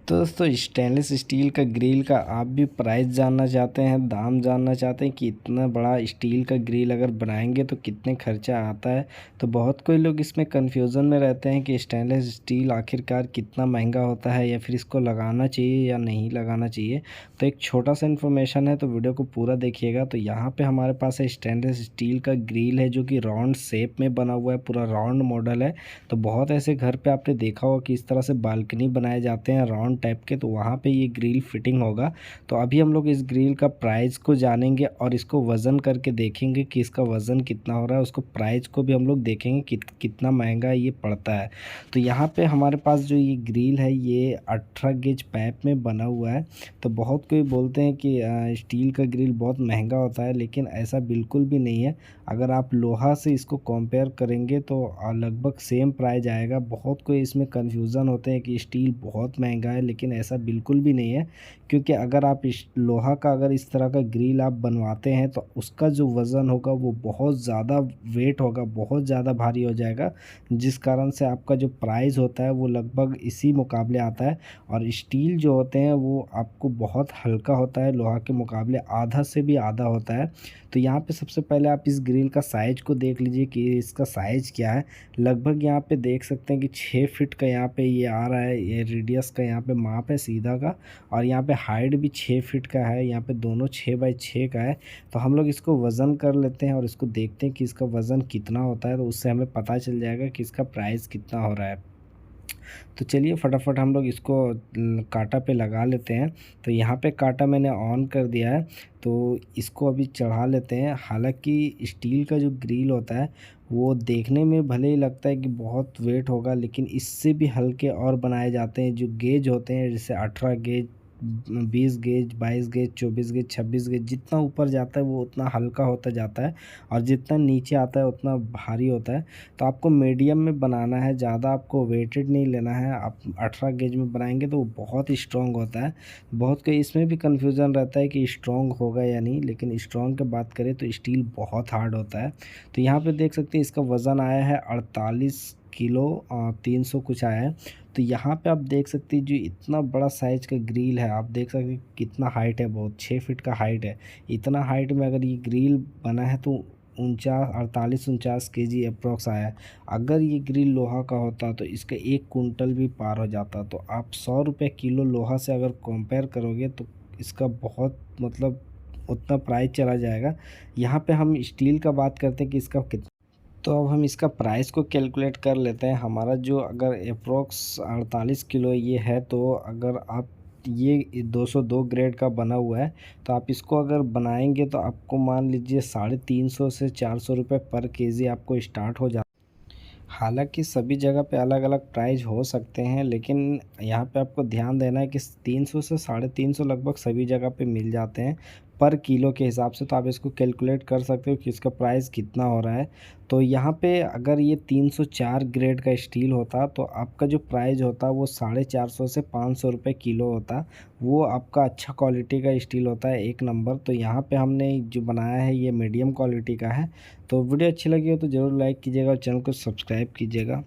तो दोस्तों stainless steel का ग्रिल का आप भी प्राइस जानना चाहते हैं, दाम जानना चाहते हैं कि इतना बड़ा स्टील का ग्रिल अगर बनाएंगे तो कितने खर्चा आता है। तो बहुत कोई लोग इसमें कन्फ्यूज़न में रहते हैं कि स्टेनलेस स्टील आखिरकार कितना महंगा होता है या फिर इसको लगाना चाहिए या नहीं लगाना चाहिए। तो एक छोटा सा इन्फॉर्मेशन है, तो वीडियो को पूरा देखिएगा। तो यहाँ पर हमारे पास है स्टेनलेस स्टील का ग्रिल है जो कि राउंड शेप में बना हुआ है, पूरा राउंड मॉडल है। तो बहुत ऐसे घर पर आपने देखा होगा कि इस तरह से बालकनी बनाए जाते हैं राउंड टाइप के, तो वहाँ पे ये ग्रिल फिटिंग होगा। तो अभी हम लोग इस ग्रिल का प्राइस को जानेंगे और इसको वज़न करके देखेंगे कि इसका वज़न कितना हो रहा है। उसको प्राइस को भी हम लोग देखेंगे कितना महंगा ये पड़ता है। तो यहाँ पे हमारे पास जो ये ग्रिल है ये 18 गेज पाइप में बना हुआ है। तो बहुत कोई बोलते हैं कि स्टील का ग्रिल बहुत महंगा होता है, लेकिन ऐसा बिल्कुल भी नहीं है। अगर आप लोहा से इसको कंपेयर करेंगे तो लगभग सेम प्राइस आएगा। बहुत कोई इसमें कन्फ्यूज़न होते हैं कि स्टील बहुत महंगा है, लेकिन ऐसा बिल्कुल भी नहीं है। क्योंकि अगर आप इस लोहा का अगर इस तरह का ग्रिल आप बनवाते हैं तो उसका जो वज़न होगा वो बहुत ज़्यादा वेट होगा, बहुत ज़्यादा भारी हो जाएगा, जिस कारण से आपका जो प्राइस होता है वो लगभग इसी मुकाबले आता है। और स्टील जो होते हैं वो आपको बहुत हल्का होता है, लोहा के मुकाबले आधा से भी आधा होता है। तो यहाँ पे सबसे पहले आप इस ग्रिल का साइज़ को देख लीजिए कि इसका साइज़ क्या है। लगभग यहाँ पे देख सकते हैं कि 6 फीट का यहाँ पे ये आ रहा है, ये रेडियस का यहाँ पे माप है सीधा का। और यहाँ पे हाइट भी 6 फीट का है, यहाँ पे दोनों 6 बाई 6 का है। तो हम लोग इसको वज़न कर लेते हैं और इसको देखते हैं कि इसका वज़न कितना होता है, तो उससे हमें पता चल जाएगा कि इसका प्राइस कितना हो रहा है। तो चलिए फटाफट हम लोग इसको कांटा पे लगा लेते हैं। तो यहाँ पे कांटा मैंने ऑन कर दिया है, तो इसको अभी चढ़ा लेते हैं। हालांकि स्टील का जो ग्रिल होता है वो देखने में भले ही लगता है कि बहुत वेट होगा, लेकिन इससे भी हल्के और बनाए जाते हैं। जो गेज होते हैं जैसे 18 gauge, 20 gauge, 22 gauge, 24 gauge, 26 gauge, जितना ऊपर जाता है वो उतना हल्का होता जाता है और जितना नीचे आता है उतना भारी होता है। तो आपको मीडियम में बनाना है, ज़्यादा आपको वेटेड नहीं लेना है। आप 18 गेज में बनाएंगे तो वो बहुत स्ट्रॉन्ग होता है। बहुत कोई इसमें भी कन्फ्यूज़न रहता है कि स्ट्रॉन्ग होगा या नहीं, लेकिन स्ट्रॉन्ग की बात करें तो स्टील बहुत हार्ड होता है। तो यहाँ पे देख सकते हैं इसका वज़न आया है 48 किलो 300 कुछ आया है। तो यहाँ पे आप देख सकते हैं जो इतना बड़ा साइज़ का ग्रिल है, आप देख सकते हैं कितना हाइट है, बहुत 6 फीट का हाइट है। इतना हाइट में अगर ये ग्रिल बना है तो 48-49 केजी अप्रॉक्स आया है। अगर ये ग्रिल लोहा का होता तो इसका 1 कुंटल भी पार हो जाता। तो आप 100 रुपये किलो लोहा से अगर कंपेयर करोगे तो इसका बहुत मतलब उतना प्राइस चला जाएगा। यहाँ पे हम स्टील का बात करते हैं कि इसका कितना। तो अब हम इसका प्राइस को कैलकुलेट कर लेते हैं। हमारा जो अगर अप्रोक्स 48 किलो ये है, तो अगर आप ये 202 ग्रेड का बना हुआ है, तो आप इसको अगर बनाएंगे तो आपको मान लीजिए 350 से 400 रुपये पर केजी आपको स्टार्ट हो जाता। हालांकि सभी जगह पे अलग अलग प्राइस हो सकते हैं, लेकिन यहाँ पे आपको ध्यान देना है कि 300 से 350 लगभग सभी जगह पे मिल जाते हैं पर किलो के हिसाब से। तो आप इसको कैलकुलेट कर सकते हो कि इसका प्राइस कितना हो रहा है। तो यहाँ पे अगर ये 304 ग्रेड का स्टील होता तो आपका जो प्राइस होता वो 450 से 500 रुपये किलो होता। वो आपका अच्छा क्वालिटी का स्टील होता है, एक नंबर। तो यहाँ पे हमने जो बनाया है ये मीडियम क्वालिटी का है। तो वीडियो अच्छी लगी हो तो ज़रूर लाइक कीजिएगा और चैनल को सब्सक्राइब कीजिएगा।